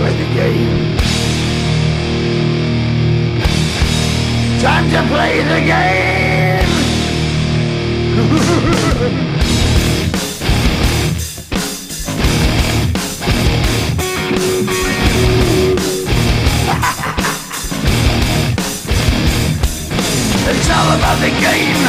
play the game. Time to play the game. It's all about the game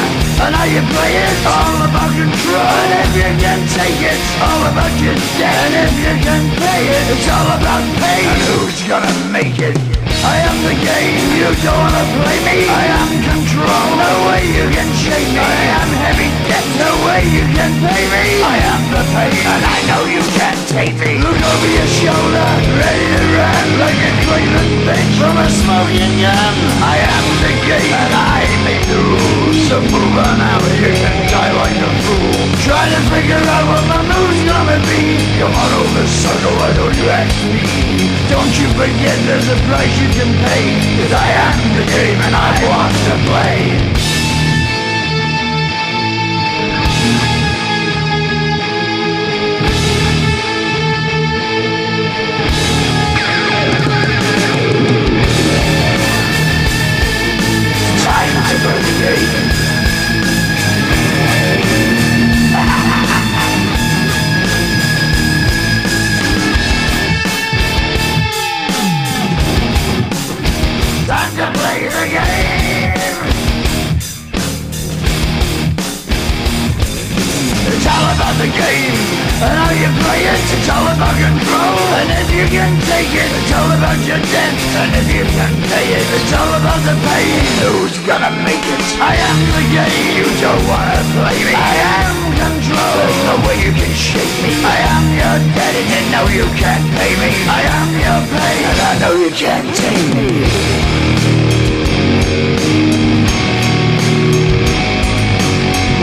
and how you play it. All about control, and if you can take it, all about your debt. And if you can pay it, it's all about pain. And who's gonna make it? I am the game, you don't wanna play me. I am control, no way you can shake me. I am heavy debt, no way you can pay me. I am the pain, and I know you can't take me. Look over your shoulder, ready to run like a Cleveland bitch from a smoking gun. I am the game, and I may lose. So move on out, you can die like a fool. Try to figure out what my move's gonna be. Come on over, sucker, why don't you ask me? Don't you forget there's a price you can pay. 'Cause I am the game and I want to play. Time to play the game. Time to play the game. It's all about the game and how you play it. It's all about control, and if you can take it, it's all about your debt. And if you can pay it, it's all about the pain. Who's gonna make it? I am the game, you don't wanna play me. I am control, there's no way you can shake me. I am your debt and you know you can't pay me. I am your pain and I know you can't take me.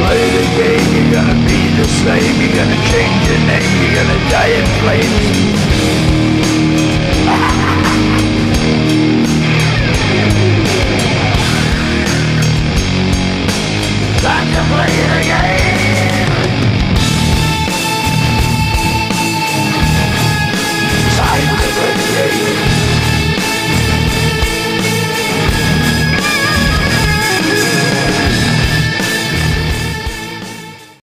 Play the game, you're gonna be the same. You're gonna change your name, you're gonna die in flames.